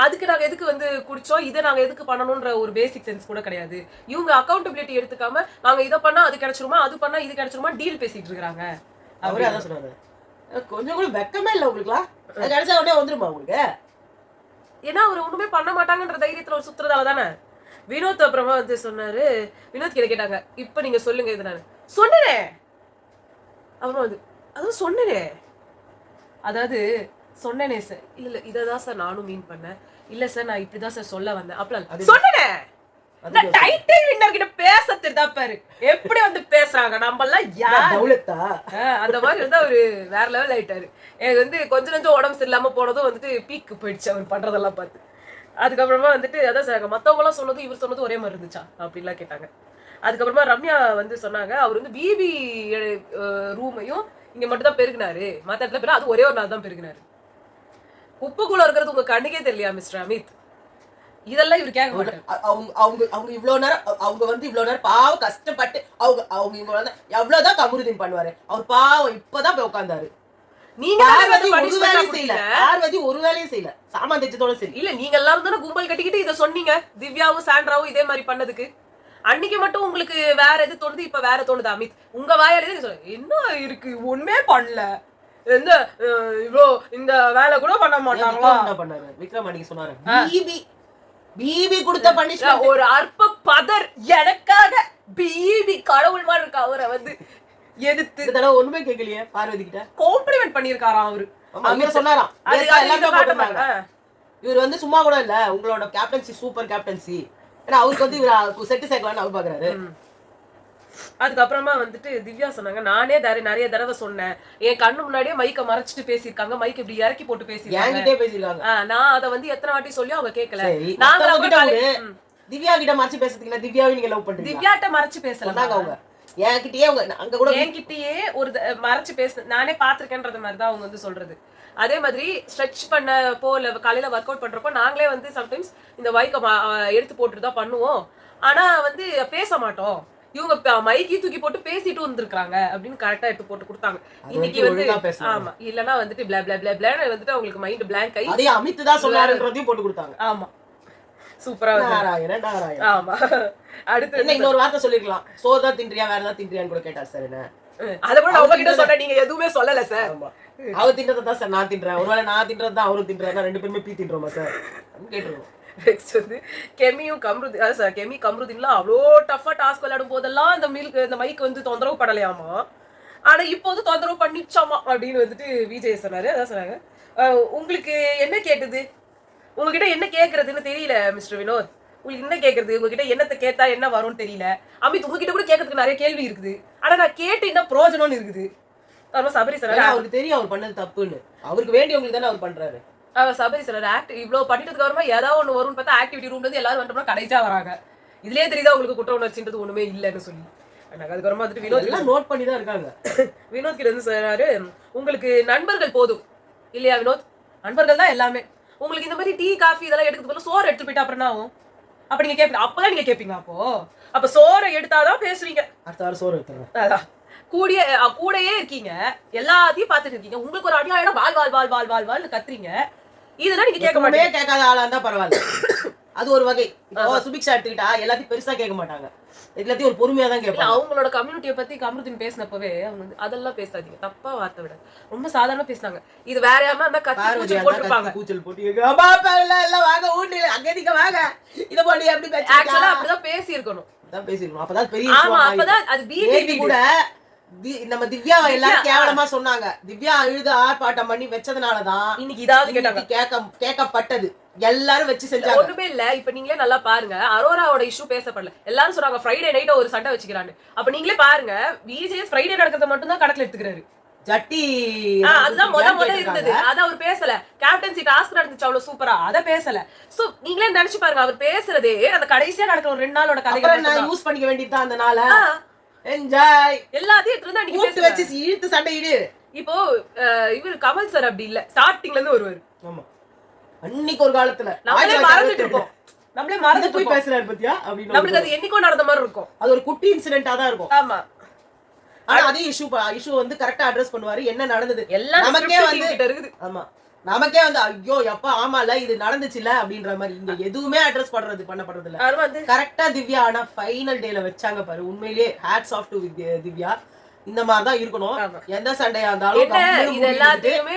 அதுக்கு நாங்க எதுக்கு வந்து குடிச்சோம், இதை நாங்க எதுக்கு பண்ணணும்ன்ற ஒரு பேசிக் சென்ஸ் கூட கிடையாது. இவங்க அக்கௌண்டபிலிட்டி எடுத்துக்காம நாங்க இதை பண்ணா அது கிடைச்சிருமா, அது பண்ணா இது கிடைச்சிருமா டீல் பேசிட்டு இருக்காங்க. அவரே அதான் சொன்னாரு. கொஞ்சம் கூட வெக்கமே இல்ல உங்களுக்குலாம். அது கிடைச்சா உடனே வந்துருமா உங்களுக்கு? ஏன்னா அவர் ஒண்ணுமே பண்ண மாட்டாங்கன்ற தைரியத்துல ஒரு சுத்துறதால தானே. வினோத் அப்புறமா வந்து சொன்னாரு, வினோத் கிட்ட கேட்டாங்க, இப்ப நீங்க சொல்லுங்க இது. நான் சொன்னேனே, அப்புறம் வந்து அதுவும் சொன்னேனே, அதாவது சொன்னேனே சார், இல்ல இததான் சார் நானும் மீன் பண்ணேன், இல்ல சார் நான் இப்படிதான் சார் சொல்ல வந்தேன், அப்பலாம் சொன்னேனே. டைட்டில் வின்னர் கிட்ட பேச தெரிதா பாரு, எப்படி வந்து பேசுறாங்க. நம்ம எல்லாம் யார் அந்த மாதிரி வந்து அவரு வேற லெவல் ஆயிட்டாரு. எனக்கு வந்து கொஞ்சம் கொஞ்சம் உடம்பு சரியில்லாம போனதும் வந்துட்டு பீக்கு போயிடுச்சு அவர் பண்றதெல்லாம் பார்த்து. அதுக்கப்புறமா வந்துட்டு அதான் சார் மத்தவங்க எல்லாம் சொன்னதும் இவர் சொன்னதும் ஒரே மாதிரி இருந்துச்சா அப்படின்லாம் கேட்டாங்க. அதுக்கப்புறமா ரம்யா வந்து சொன்னாங்க, அவர் வந்து பிபி ரூமையும் இங்க மட்டும் தான் பெருகினாரு, மத்த இடத்துல பேரு அது ஒரே ஒரு நாள் தான் பெருகினாரு. குப்பைக்குள்ள இருக்கிறது உங்க கண்ணுக்கே தெரியலையா மிஸ்டர் அமித்? இதெல்லாம் இவர் கேட்க மாட்டாரு. அவங்க இவ்வளவு நேரம் அவங்க வந்து இவ்வளவு நேரம் பாவம் கஷ்டப்பட்டு அவங்க இவங்க எவ்வளவுதான் கமருதீன் பண்ணுவாரு. அவர் பாவம் இப்பதான் போய் உட்கார்ந்தாரு. நீங்க ஒரு வேலையும் செய்யல, சாமான் தைச்சதோட சரி. இல்ல நீங்க எல்லாரும் தானே கும்பல் கட்டிக்கிட்டு இதை சொன்னீங்க, திவ்யாவும் சாண்ட்ராவும் இதே மாதிரி பண்ணதுக்கு. அன்னைக்கு மட்டும் உங்களுக்கு வேற எது தோணுது, இப்ப வேற தோணுது அமித்? உங்க வாயாலே என்ன இருக்கு, ஒண்ணுமே பண்ணல, எந்த இவ்வளோ இந்த வேலை கூட பண்ண மாட்டாங்களா? பண்ணாரு விக்ரம் அன்னைக்கு சொன்னாரு, பிபி கொடுத்த பனிஷ்மென்ட் ஒரு அற்ப பதர் எனக்காக பிபி கடவுள் மாதிரி இருக்கு. அவரை வந்து எதிர்த்து இதெல்லாம் ஒண்ணுமே கேட்கலையே, பார்வதி கிட்ட காம்ப்ளிமெண்ட் பண்ணிருக்காராம் அவரு. அவங்க சொன்னாராம் இவர் வந்து சும்மா கூட இல்ல, உங்களோட கேப்டன்சி சூப்பர் கேப்டன்சி, ஏன்னா அவருக்கு வந்து இவர் செட்டு சேர்க்கலாம்னு அவர் பாக்குறாரு. அதுக்கப்புறமா வந்துட்டு திவ்யா சொன்னாங்க, நானே நிறைய தடவை சொன்னேன், என் கண்ணு முன்னாடியே மைக்க மறைச்சிட்டு பேசியிருக்காங்க, மைக் இப்படி இறக்கி போட்டு பேசியிருக்காங்க. நான் அதை வந்து எத்தனை வாட்டி சொல்லி அவங்க கேட்கல. திவ்யா கிட்ட மறைச்சு பேசுறதுக்கு திவ்யாவை நீங்க லவ் பண்றீங்க, திவ்யாட்ட மறைச்சு பேசலாம் அவங்க என்கிட்டயே அங்க கூட என்கிட்டயே ஒரு மறைச்சு பேச நானே பாத்திருக்கேன்றது மாதிரிதான் அவங்க வந்து சொல்றது. அதே மாதிரி ஸ்ட்ரெச் பண்ணப்போ இல்ல காலையில ஒர்க் அவுட் பண்றப்போ நாங்களே வந்து சம்டைம்ஸ் இந்த மைக்க எடுத்து போட்டுட்டு தான் பண்ணுவோம், ஆனா வந்து பேச மாட்டோம். இவங்க மைக்கி தூக்கி போட்டு பேசிட்டு வந்திருக்காங்க அப்படின்னு கரெக்டா எடுத்து போட்டு கொடுத்தாங்க. இன்னைக்கு வந்து ஆமா, இல்லன்னா வந்துட்டு பிளா பிளா பிளா பிளான்னு வந்துட்டு அவங்களுக்கு மைண்ட் பிளாங்க் ஆகி அதே அமித் தான் சொன்னாருன்றதையும் போட்டு கொடுத்தாங்க. ஆமா சூப்பரா நாராயணன் நாராயணன். ஆமா அடுத்து என்ன இன்னொரு வார்த்தை சொல்லிருக்கலாம், சோதா தின்றியா வேற ஏதாவது தின்றியான்னு கூட கேட்டார் சார். என்ன அத கூட அவங்க கிட்ட சொன்னா நீங்க எதுவுமே சொல்லல சார். அவர் தின்றதை தான் சார் நான் தின்றேன், ஒருவேளை நான் தின்றது தான் அவரும் தின்றாருன்னா ரெண்டு பேருமே பீ தின்றோமா சார் கேட்டுருவோம். நெக்ஸ்ட் வந்து கெமியும் கம்ருதீன் சார், கெமி கம்ருதீன்லாம் அவ்வளோ டஃபா டாஸ்க் விளையாடும் போதெல்லாம் இந்த மைக் வந்து தொந்தரவு படலையாமா, ஆனா இப்போ வந்து தொந்தரவு பண்ணிச்சாமா அப்படின்னு வந்துட்டு விஜய் சொன்னாரு. அதான் சொன்னாங்க, உங்களுக்கு என்ன கேட்டது, உங்ககிட்ட என்ன கேட்கறதுன்னு தெரியல மிஸ்டர் வினோத், உங்களுக்கு என்ன கேட்கறது, உங்ககிட்ட என்னத்தை கேட்டா என்ன வரும்னு தெரியல. அமித் உங்ககிட்ட கூட கேட்கறதுக்கு நிறைய கேள்வி இருக்குது, ஆனா நான் கேட்டு என்ன பிரோஜனம்னு இருக்குது. சபரி சார் அவருக்கு தெரியும் அவர் பண்ணது தப்புன்னு, அவருக்கு வேண்டியவங்களுக்கு தானே அவர் பண்றாரு. சபரி சார் இவ்வளவு பண்ணிட்டதுக்கு அப்புறமா ஏதாவது ஒண்ணு வரும்னு பார்த்தா ஆக்டிவிட்டி ரூம்ல இருந்து எல்லாரும் வந்தோம்னா கடைசியா வராங்க. இதுலயே தெரியுதா உங்களுக்கு குற்ற உணர்ச்சின்றது ஒண்ணுமே இல்லைன்னு சொல்லி. அதுக்கப்புறமா வந்துட்டு வினோத் நோட் பண்ணி தான் இருக்காங்க. வினோத் கிட்ட இருந்து சொல்றாரு, உங்களுக்கு நண்பர்கள் போதும் இல்லையா வினோத், நண்பர்கள் தான் எல்லாமே. உங்களுக்கு இந்த மாதிரி டீ காஃபி இதெல்லாம் எடுக்கிறது போல சோறு எடுத்து போயிட்டா அப்புறம் என்ன ஆகும்? அப்ப நீங்க கேட்பீங்க, அப்பதான் நீங்க கேட்பீங்க, அப்ப சோறை எடுத்தாதான் பேசுவீங்க. அடுத்த வாரம் சோறு எடுத்துறேன். அதான் கூடயே இருக்கீங்க, எல்லாத்தையும் பாத்துட்டு இருக்கீங்க, உங்களுக்கு ஒரு அநியாயம் வால் வால் வால் வால் வால் வாழ்னு கத்துறீங்க, இதெல்லாம் நீங்க கேட்க மாட்டீங்க. கேட்காத ஆளா இருந்தா பரவாயில்ல, அது ஒரு வகை. சுபிக்ஷா எடுத்துக்கிட்டா எல்லாத்தையும் பெருசா கேட்க மாட்டாங்க, எல்லாத்தையும் ஒரு பொறுமையா தான் கேட்பாங்க. அவங்களோட கம்யூனிட்டியை பத்தி கம்ருதீன் பேசினப்பவே அவங்க வந்து அதெல்லாம் பேசாதீங்க, தப்பா வார்த்தை விட ரொம்ப சாதாரணமா பேசினாங்க. இது வேற யாருன்னா இருந்தா கத்தி போட்டுருப்பாங்க, கூச்சல் போட்டு வாங்க ஊட்டில அங்க நீங்க வாங்க இத போட்டு எப்படி ஆக்சுவலா அப்படிதான் பேசி இருக்கணும், அப்பதான் பெரிய. ஆமா, அப்பதான் அது பிபி கூட. நம்ம திவ்யாவை எல்லாரும் கேவலமா சொன்னாங்க, திவ்யா அழுது ஆர்ப்பாட்டம் பண்ணி வச்சதுனாலதான் இன்னைக்கு இதாவது கேட்கப்பட்டது, எல்லாரும் வச்சு செஞ்சாங்க. ஒண்ணுமே இல்ல. இப்ப நீங்களே நல்லா பாருங்க, அரோராவோட இஷ்யூ பேசப்படல, எல்லாரும் சொல்றாங்க ஃப்ரைடே நைட் ஒரு சண்டை வச்சுக்கிறாங்க. அப்ப நீங்களே பாருங்க, விஜய் ஃப்ரைடே நடக்கிறத மட்டும் தான் கணக்குல எடுத்துக்கிறாரு. ஜட்டி அதுதான் முத இருந்தது, அத அவர் பேசல. கேப்டன்சி டாஸ்க் நடந்துச்சு அவ்வளவு சூப்பரா, அத பேசல. சோ நீங்களே நினைச்சு பாருங்க, அவர் பேசுறதே அந்த கடைசியா நடக்கிற ஒரு 2 நாளோட கதையை நான் யூஸ் பண்ணிக்க வேண்டியதுதான். அந்த நாள என்ஜாய் எல்லாத்தையும் இருந்தா நீங்க கூட்டி வச்சு இழுத்து சண்டை இடு. இப்போ இவர் கமல் சார் அப்படி இல்ல, ஸ்டார்டிங்ல இருந்து வருவாரு. ஆமா, அன்னைக்கு ஒரு காலத்துல நம்மளே மறந்துட்டு இருப்போம், நம்மளே மறந்து போய் பேசுறாரு பத்தியா அப்படின்னு நம்மளுக்கு அது என்னைக்கோ நடந்த மாதிரி இருக்கும், அது ஒரு குட்டி இன்சிடென்ட்டா தான் இருக்கும். ஆமா, ஆனா அதே இஷ்யூ வந்து கரெக்டா அட்ரஸ் பண்ணுவாரு. என்ன நடந்தது எல்லாம் நமக்கே script வந்து கிட்ட இருக்குது. ஆமா நமக்கே வந்து ஐயோ எப்பா ஆமால இது நடந்துச்சுல அப்படின்ற மாதிரி இங்க எதுவுமே அட்ரஸ் பண்ணப்படுறது இல்ல. அது வந்து கரெக்டா திவ்யா ஆனா ஃபைனல் டேல வச்சாங்க பாரு. உண்மையிலேயே ஹேட்ஸ் ஆஃப் டு திவ்யா. இந்த மாதிரி தான் இருக்கணும். ஆமா. எந்த சண்டையா இருந்தாலும் என்ன இது எல்லாத்தையுமே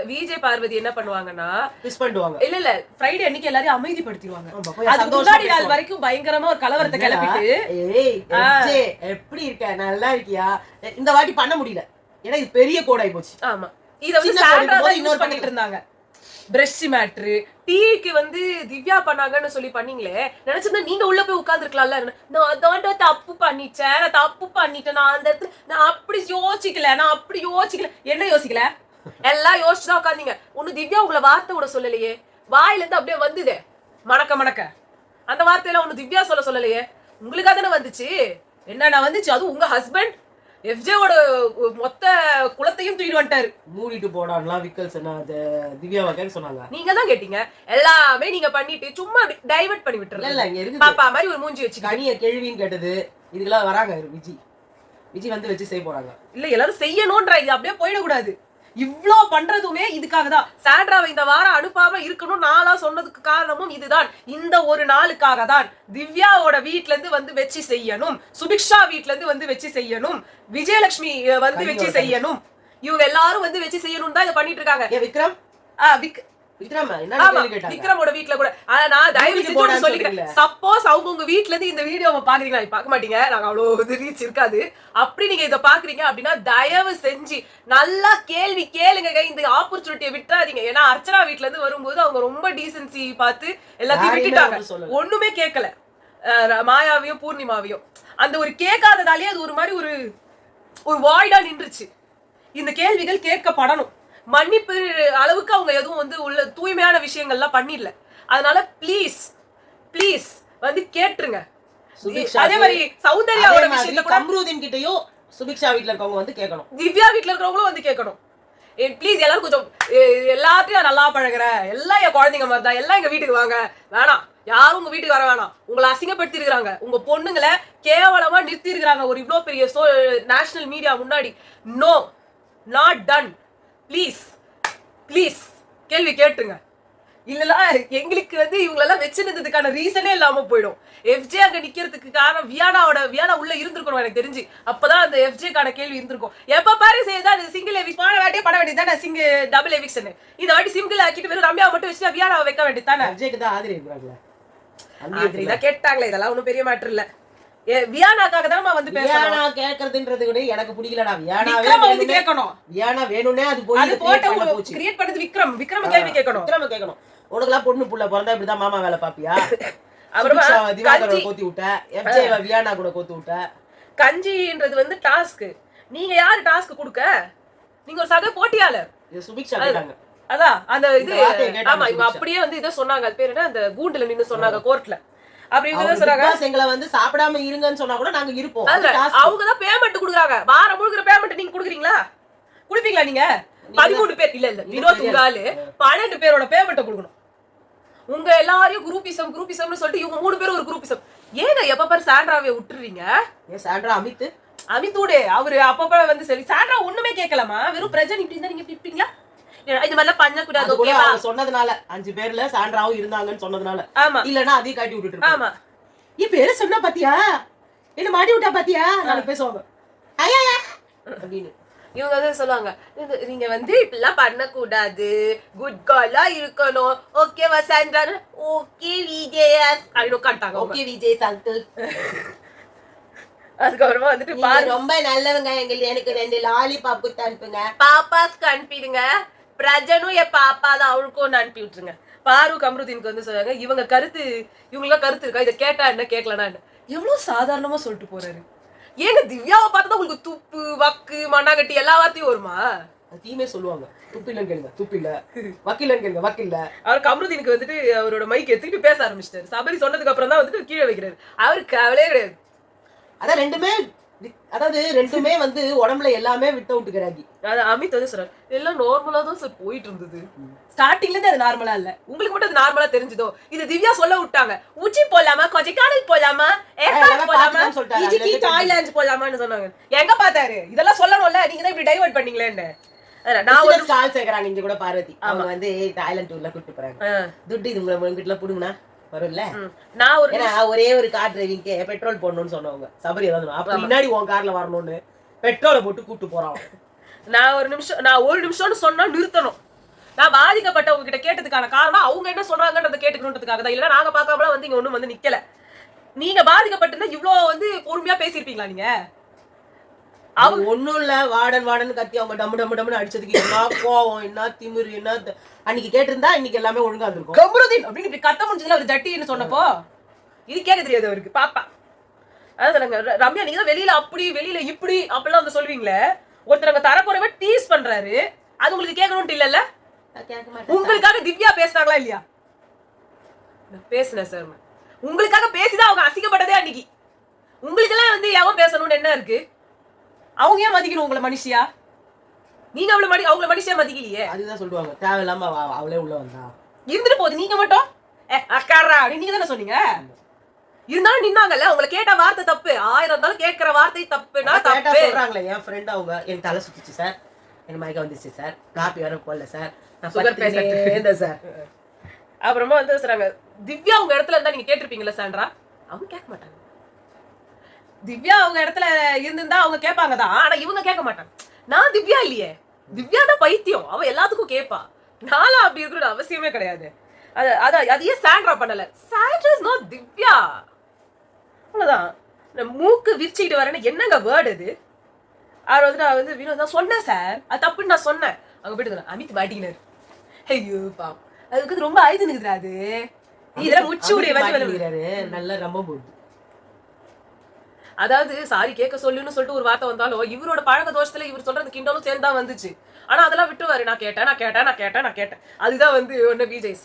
விஜய் பார்வதி என்ன பண்ணுவாங்கன்னா மிஸ் பண்ணுவாங்க. இல்ல ஃப்ரைடே அன்னைக்கு எல்லாரையும் அமைதிப்படுத்திடுவாங்க. ஆமா, போய் அது சந்தோஷமா முன்னாடி நாள் பேசுவாங்க. வரைக்கும் பயங்கரமா ஒரு கலவரத்தை கிளப்பிட்டு ஏய் எஜ்ஜே, எப்படி இருக்க நல்லா இருக்கியா இந்த வாட்டி பண்ண முடியல. ஏன்னா இது பெரிய கோடாய் போச்சு. ஆமா இத வந்து சின்ன சாண்ட்ரா கோடு தான் இன்னொரு யூஸ் பண்ணிட்டு இருந்தாங்க. பிரஷ் மேட்ரு டீக்கு வந்து திவ்யா பண்ணாங்கன்னு சொல்லி பண்ணீங்களே, நினைச்சிருந்தா நீங்க உள்ள போய் உட்கார்ந்துருக்கலாம்ல. நான் அதான்டா தப்பு பண்ணிட்டேன், நான் தப்பு பண்ணிட்டேன், நான் அந்த இடத்துல நான் அப்படி யோசிக்கல, நான் அப்படி யோசிக்கல. என்ன யோசிக்கல? எல்லாம் யோசிச்சுதான் உட்காந்தீங்க. ஒண்ணு திவ்யா உங்களை வார்த்தை கூட சொல்லலையே, வாயில இருந்து அப்படியே வந்ததே மணக்க மணக்க. அந்த வார்த்தையெல்லாம் ஒண்ணு திவ்யா சொல்லலையே, உங்களுக்காக தானே வந்துச்சு. என்னன்னா வந்துச்சு, அதுவும் உங்க ஹஸ்பண்ட் எஃப்ஜேவோட மொத்த குலத்தையும் தூக்கிட்டு வந்துட்டாரு. மூடிட்டு போடான்லாம் விக்கல்ஸ் என்ன திவ்யாவை கேட்க சொன்னாங்க. நீங்க தான் கேட்டீங்க. எல்லாமே நீங்க பண்ணிட்டு சும்மா டைவர்ட் பண்ணி விட்டுறல. இல்ல இங்க இருக்கு பாப்பா மாதிரி ஒரு மூஞ்சி வச்சு கனிய கேள்வின்னு கேட்டது. இதுக்கெல்லாம் வராங்க விஜய் வந்து வச்சு செய்ய போறாங்க. இல்ல எல்லாரும் செய்யணும்ன்ற இது அப்படியே போயிடக்கூடாது. இவ்ளோ பண்றதுமே இதுக்காக தான். சாண்ட்ராவை இந்த வாரம் அனுப்பாம இருக்கணும் நாளா சொன்னதுக்கு காரணமும் இதுதான். இந்த ஒரு நாளுக்காக தான். திவ்யாவோட வீட்ல இருந்து வந்து வச்சு செய்யணும், சுபிக்ஷா வீட்ல இருந்து வந்து வச்சு செய்யணும், விஜயலட்சுமி வந்து வச்சு செய்யணும், இவங்க எல்லாரும் வந்து வச்சு செய்யணும் தான் இதை பண்ணிட்டு இருக்காங்க. விக்ரம் விக்ரமோட வீட்ல கூட நான் தயவு செஞ்சு சொல்லிக்கிறேன். சப்போஸ் அவங்க உங்க வீட்ல இருந்து இந்த வீடியோவை பாக்குறீங்களா, பார்க்க மாட்டீங்க, நாங்க அவ்வளவு ரீச் இருக்காது. அப்படி நீங்க இதை பாக்குறீங்க அப்படின்னா தயவு செஞ்சு நல்லா கேள்வி கேளுங்க. இந்த ஆப்பர்ச்சுனிட்டியை விட்டுறாதீங்க. ஏன்னா அர்ச்சனா வீட்ல இருந்து வரும்போது அவங்க ரொம்ப டீசன்சி பார்த்து எல்லாத்தையும் விட்டுட்டாங்க. ஒண்ணுமே கேட்கல. மாயாவையும் பூர்ணிமாவையும் அந்த ஒரு கேட்காததாலே அது ஒரு மாதிரி ஒரு வாய்டா நின்றுச்சு. இந்த கேள்விகள் கேட்கப்படணும். மன்னிப்பு அளவுக்கு அவங்க எதுவும் வந்து உள்ள தூய்மையான விஷயங்கள்லாம் பண்ணிடல. அதனால ப்ளீஸ் வந்து கேட்டுருங்க. அதே மாதிரி சௌந்தர்யாவோட விஷயத்தை கூட அம்ருதீன் கிட்டயும் சுபிக்ஷா வீட்ல இருக்கவங்க வந்து கேட்கணும். திவ்யா வீட்ல இருக்கிறவங்களும் வந்து கேட்கணும். ப்ளீஸ் எல்லாரும் கொஞ்சம் எல்லாத்தையும் நல்லா பழகுற, எல்லாம் என் குழந்தைங்க மாதிரி தான், எல்லாம் எங்க வீட்டுக்கு வாங்க. வேணாம், யாரும் உங்க வீட்டுக்கு வர வேணாம். உங்களை அசிங்கப்படுத்தி இருக்கிறாங்க, உங்க பொண்ணுங்களை கேவலமா நிறுத்தி இருக்கிறாங்க ஒரு இவ்வளோ பெரிய நேஷனல் மீடியா முன்னாடி. No, not done. ப்ளீஸ் கேள்வி கேட்டுங்க. இல்லனா எங்களுக்கு வந்து இவங்களெல்லாம் வச்சிருந்ததுக்கான ரீசனே இல்லாம போயிடும். எஃப்ஜே அங்க நிக்கிறதுக்கு காரணம் வியானா உள்ள இருந்திருக்கணும் எனக்கு தெரிஞ்சு. அப்பதான் அந்த எஃப்ஜேக்கான கேள்வி இருந்திருக்கும். எப்ப பாரு செய்தான் சிங்கிள் எவிக்ஸ் பாட வேண்டிய பட வேண்டியதானே, டபுள் எவிக்ஷன். இந்த வாட்டி சிங்கிள் ஆக்கிட்டு வெறும் ரம்யாவை மட்டும் வச்சுட்டு வியானாவை வைக்க வேண்டியதானே. எஃப்ஜேக்கு தான் ஆதரவு இருக்கிறாங்களே, ஆதரவு தான் கேட்டாங்களே. இதெல்லாம் ஒன்றும் பெரிய மேட்டர் இல்ல. வியானாக்காக தான் வந்து வியானா கேக்குறதுன்றது கூட எனக்கு பிடிக்கலடா. வியானாவே வந்து கேட்கணும். வியானா வேணும்னே அது போய் கிரியேட் பண்ணது விக்ரம் கேள்வி கேட்கணும். உனக்குலாம் பொண்ணு புள்ள பிறந்தா இப்படிதான் மாமா வேலை பாப்பியா? அப்புறமா திவாகரோட கோத்தி விட்ட, எஃப்ஜே வியானா கூட கோத்தி விட்ட. கஞ்சின்றது வந்து டாஸ்க். நீங்க யாரு டாஸ்க் கொடுக்க? நீங்க ஒரு சக போட்டியாளர். சுபிக்ஷா கேட்டாங்க. அதான் அந்த இது. ஆமா, இவங்க அப்படியே வந்து இதை சொன்னாங்க. அது பேர் என்ன, அந்த கூண்டுல நின்னு சொன்னாங்க கோர்ட்ல. அப்படி இவங்க சொல்றாங்க எங்களை வந்து சாப்பிடாம இருங்கன்னு சொன்னா கூட நாங்க இருப்போம். அவங்க தான் பேமெண்ட் குடுக்குறாங்க. வாரம் முழுக்கிற பேமெண்ட் நீங்க குடுக்குறீங்களா? குடுப்பீங்களா நீங்க? 13 பேர் இல்ல வினோத் உங்காலு 12 பேரோட பேமெண்ட் கொடுக்கணும். உங்க எல்லாரையும் குரூப்பிசம்னு சொல்லிட்டு இவங்க 3 பேரும் ஒரு குரூப்பிசம். ஏங்க எப்ப பாரு சாண்ட்ராவை விட்டுறீங்க? சாண்ட்ரா அமித்துடே அவரு அப்பப்ப வந்து சரி சாண்ட்ரா ஒண்ணுமே கேட்கலாமா? வெறும் பிரஜன் இப்படி இருந்தா நீங்க பிடிப்பீங்களா? இது மாதிரிலாம் பண்ணக்கூடாது. ஓகேவா? சொன்னதுனால 5 பேர்ல சாண்ட்ராவும் இருந்தாங்கன்னு சொன்னதுனால. ஆமா, இல்லனா அதையும் காட்டி விட்டுட்டு. ஆமா, நீ பேரு சொன்னா பாத்தியா, என்ன மாட்டி விட்டா பாத்தியா, நாளைக்கு பேசுவாங்க ஐயா அப்படின்னு. இவங்க வந்து சொல்லுவாங்க, நீங்க வந்து இப்படிலாம் பண்ணக்கூடாது, குட் கேர்லா இருக்கணும். ஓகேவா சாண்ட்ரா? ஓகே விஜய் அப்படின்னு உட்காந்துட்டாங்க. Okay Vijay uncle. அதுக்கப்புறமா வந்துட்டு பாரு ரொம்ப நல்லவங்க, எனக்கு 2 லாலிபாப் கொடுத்து அனுப்புங்க. பாப்பாஸ்க்கு அனுப்பிடுங்க. பிரஜனும் என் பாப்பா தான், அவளுக்கும் ஒன்று அனுப்பி விட்டுருங்க. பாரு அம்ருதீனுக்கு வந்து சொல்றாங்க, இவங்களுக்கெல்லாம் கருத்து இருக்கா, இதை கேட்டா என்ன கேட்கலனா என்ன. எவ்வளவு சாதாரணமா சொல்லிட்டு போறாரு. ஏங்க திவ்யாவை பார்த்தா உங்களுக்கு துப்பு வக்கு மண்ணாங்கட்டி எல்லா வார்த்தையும் வருமா? தீமே சொல்லுவாங்க. துப்பில்லன்னு கேளுங்க துப்பில்ல, வக்கீலன்னு கேளுங்க வக்கீல்ல. அவருக்கு அம்ருதீனுக்கு வந்துட்டு அவரோட மைக் எடுத்துக்கிட்டு பேச ஆரம்பிச்சிட்டாரு. சபரி சொன்னதுக்கு அப்புறம் தான் வந்துட்டு கீழே வைக்கிறாரு. அவருக்கு கவலையே கிடையாது. அதான் ரெண்டுமே அதாவது ரெண்டுமே வந்து உடம்புல எல்லாமே விட்டு விட்டுக்கிறாங்க. அது அமித் வந்து சொல்றாரு எல்லாம் நார்மலா தான் சார் போயிட்டு இருந்தது. ஸ்டார்டிங்ல இருந்து அது நார்மலா இல்ல, உங்களுக்கு மட்டும் அது நார்மலா தெரிஞ்சதோ? இது திவ்யா சொல்ல விட்டாங்க. உச்சி போலாமா, கொடைக்கானல் போலாமா, ஏற்காடு போலாமா, இஜிக்கி தாய்லாந்து போலாமான்னு சொன்னாங்க. எங்க பார்த்தாரு? இதெல்லாம் சொல்லணும்ல, நீங்க தான் இப்படி டைவர்ட் பண்ணீங்களேன்னு. நான் ஒரு கால் சேர்க்கறாங்க இங்க கூட பார்வதி. அவங்க வந்து தாய்லாந்து டூர்ல கூட்டிட்டு போறாங்க. துட்டு இது உங்ககிட்ட புடுங்கனா வரும்ல. நான் ஒரே ஒரு கார் டிரைவிங்க்கு பெட்ரோல் போடணும்னு சொன்னவங்க சபரி ஏதாவது அப்ப முன்னாடி உன் கார்ல வரணும்னு பெட்ரோலை போட்டு கூட்டு போறான். நான் ஒரு நிமிஷம்னு சொன்னா நிறுத்தணும். நான் பாதிக்கப்பட்டவங்க கிட்ட கேட்டதுக்கான காரணம் அவங்க என்ன சொல்றாங்கன்றத கேட்டுக்கணுன்றதுக்காக தான். இல்ல நாங்க பார்க்காமல வந்து இங்க ஒண்ணும் வந்து நிக்கல. நீங்க பாதிக்கப்பட்டிருந்தா இவ்வளவு வந்து பொறுமையா பேசியிருப்பீங்களா நீங்க? அவங்க ஒண்ணும் இல்ல, வாடன் கத்தி அவங்க டம்மு டம்மு டம்னு அடிச்சதுக்கு என்ன கோவம், என்ன திமிரு, என்ன அன்னைக்கு கேட்டிருந்தா இன்னைக்கு எல்லாமே ஒழுங்கா இருந்திருக்கும். கம்ருதீன் அப்படின்னு இப்படி கத்த முடிஞ்சதுல அவர் ஜட்டின்னு சொன்னப்போ இது கேட்க தெரியாது அவருக்கு. பாப்பா அதான் ரம்யா, நீங்க தான் வெளியில அப்படி வெளியில இப்படி அப்படிலாம் வந்து சொல்லுவீங்களே. ஒருத்தர் அங்க தரப்போறவ டீஸ் பண்றாரு, அது உங்களுக்கு கேட்கணும்ட்டு இல்லல்ல? உங்களுக்காக திவ்யா பேசுறாங்களா இல்லையா? பேசுனேன் சார். உங்களுக்காக பேசிதான் அவங்க அசிங்கப்பட்டதே அன்னைக்கு. உங்களுக்கு எல்லாம் வந்து எவன் பேசணும்னு என்ன இருக்கு? அவங்க ஏன் மதிக்கணும் உங்களை மனுஷியா? நீங்க அவங்கள மனுஷியா மதிக்கலையே. அதுதான் சொல்லுவாங்க தேவையில்லாம அவளே உள்ள வந்தா இருந்துட்டு போகுது. நீங்க மட்டும் அக்காரா நீங்க தானே சொன்னீங்க. இருந்தாலும் நின்னாங்கல்ல. உங்களை கேட்ட வார்த்தை தப்பு. 1000 இருந்தாலும் கேட்கிற வார்த்தை தப்புனா தப்பு சொல்றாங்களே. என் ஃப்ரெண்ட் அவங்க எனக்கு தலை சுத்திச்சு சார், எனக்கு மயக்கம் வந்துச்சு சார், காப்பி வர போடல சார், நான் சுகர் பேசிட்டேன் சார். அப்புறமா வந்து சொல்றாங்க திவ்யா உங்க இடத்துல இருந்தா நீங்க கேட்டிருப்பீங்களா சாண்ட்ரா? அவங்க கேட்க மாட்டாங்க. திவ்யா அவங்க இடத்துல இருந்திருந்தா அவங்க கேட்பாங்க தான், ஆனா இவங்க கேட்க மாட்டாங்க. நான் திவ்யா இல்லையே, திவ்யா தான் பைத்தியம், அவ எல்லாத்துக்கும் கேட்பா. நானும் அப்படி இருக்கிற அவசியமே கிடையாது. அதையே சாண்ட்ரா பண்ணல. Sandra is not Divya. அவ்வளவுதான். மூக்கு விரிச்சுக்கிட்டு வரேன்னு என்னங்க வேர்டு அது? அவர் வந்து நான் வந்து வினோத் தான் சொன்னேன் சார், அது தப்புன்னு நான் சொன்னேன். அங்க போயிட்டு அமித் மாட்டிக்கினாரு. ஐயோ பாவம், அதுக்கு ரொம்ப ஆயுது நிக்குதுடா அது. இதெல்லாம் முச்சு உடைய வந்து நல்ல ரொம்ப போகுது. அதாவது சாரி கேட்க சொல்லுன்னு சொல்லிட்டு ஒரு வார்த்தை வந்தாலும் இவரோட பழக்க தோஷத்துல இவர் சொல்றது கிண்டலும் சேர்ந்தா வந்துச்சு. ஆனா அதெல்லாம் விட்டுவாரு. நான் கேட்டேன். அதுதான் வந்து ஒன்னு விஜய்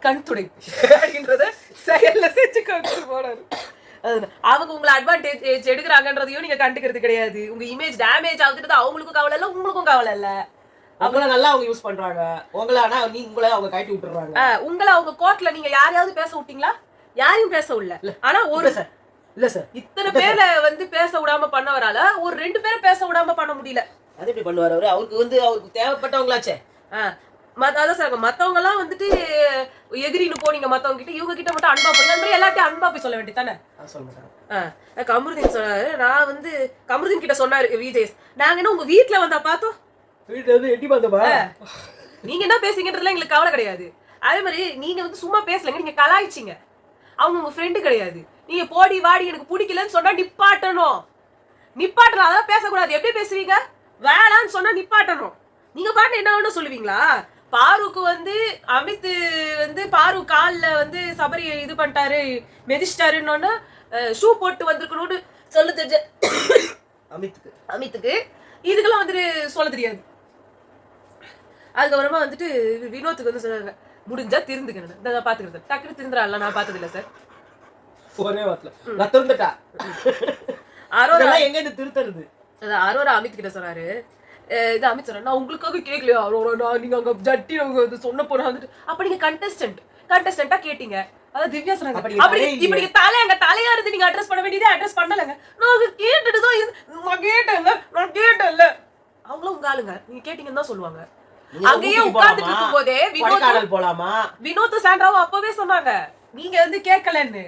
கண் துடை அப்படின்றத செயல்ல செஞ்சு காமிச்சு போனாரு. அவங்க உங்களை அட்வான்டேஜ் எடுக்கிறாங்கன்றதையும் நீங்க கண்டுக்கிறது கிடையாது. உங்க இமேஜ் டேமேஜ் ஆகுதுன்றது அவங்களுக்கும் கவலை இல்ல, உங்களுக்கும் கவலை இல்ல. அவங்கள நல்லா அவங்க யூஸ் பண்றாங்க. உங்களை அவங்க கட்டி விட்டுறாங்க. உங்களை அவங்க கோர்ட்ல நீங்க யாரையாவது பேச விட்டீங்களா? யாரையும் பேச விடல. ஆனா ஒரு இல்ல சார் இத்தனை பேர்ல வந்து பேச விடாம பண்ணவரால ஒரு 2 பேரை பேச விடாம பண்ண முடியல. அது எப்படி பண்ணுவாரு அவரு? அவருக்கு தேவைப்பட்டவங்களாச்சே. அதான் சார் மத்தவங்க எல்லாம் வந்துட்டு எதிரின்னு போனீங்க மத்தவங்க கிட்ட, இவங்க கிட்ட மட்டும் அன்பா போய் அந்த மாதிரி எல்லாத்தையும் அன்பா போய் சொல்ல வேண்டியதானே. கமருதீன் சொன்னாரு. நான் வந்து கமருதீன் கிட்ட சொன்னாரு விஜய், நாங்க என்ன உங்க வீட்டுல வந்தா பார்த்தோம், வீட்டுல வந்து எட்டி பார்த்தோமா, நீங்க என்ன பேசுங்கன்றதுல எங்களுக்கு கவலை கிடையாது. அதே மாதிரி நீங்க வந்து சும்மா பேசலங்க, நீங்க கலாய்ச்சிங்க. அவங்க உங்க ஃப்ரெண்டு கிடையாது. நீங்க போடி வாடி எனக்கு பிடிக்கலன்னு சொன்னா நிப்பாட்டணும். அதெல்லாம் பேசக்கூடாது. எப்படி பேசுவீங்க? வேணான்னு சொன்னா நிப்பாட்டணும். நீங்க பாட்டு என்ன வேணும் சொல்லுவீங்களா? பாருக்கு வந்து அமித் வந்து பாரு கால்ல வந்து சபரி இது பண்ணிட்டாரு, மெதிச்சிட்டாருன்னு ஷூ போட்டு வந்திருக்கணும்னு சொல்ல தெரிஞ்ச அமித்துக்கு இதுக்கெல்லாம் வந்துட்டு சொல்ல தெரியாது. அதுக்கப்புறமா வந்துட்டு வினோத்துக்கு வந்து சொல்றாங்க, முடிஞ்சா திருந்துக்கணும், நான் பாத்துக்கிறது. டக்குனு திருந்துறாள், நான் பார்த்தது இல்ல சார். ஒரே வார்த்தை நான் திருந்துட்டா. அரோரா எங்க இருந்து திருத்துறது? அரோரா அமித் கிட்ட சொன்னாரு. இது அமித் சொன்னா, நான் உங்களுக்காக கேட்கலையா அரோரா, நீங்க அங்க ஜட்டி அவங்க சொன்ன போனா வந்துட்டு அப்ப நீங்க கண்டஸ்டன்டா கேட்டீங்க. அதான் திவ்யா சொன்னாங்க, அப்படி இப்ப நீங்க தலையா இருந்து நீங்க அட்ரஸ் பண்ண வேண்டியதே அட்ரஸ் பண்ணலங்க. நான் கேட்டுட்டுதான் நான் கேட்டேன்ல. அவங்களும் உங்க ஆளுங்க, நீங்க கேட்டீங்கன்னு தான் சொல்லுவாங்க. அங்கேயே உட்கார்ந்துட்டு இருக்கும் போதே வினோத் சாண்ட்ராவும் அப்பவே சொன்னாங்க நீங்க வந்து கேட்கலன்னு.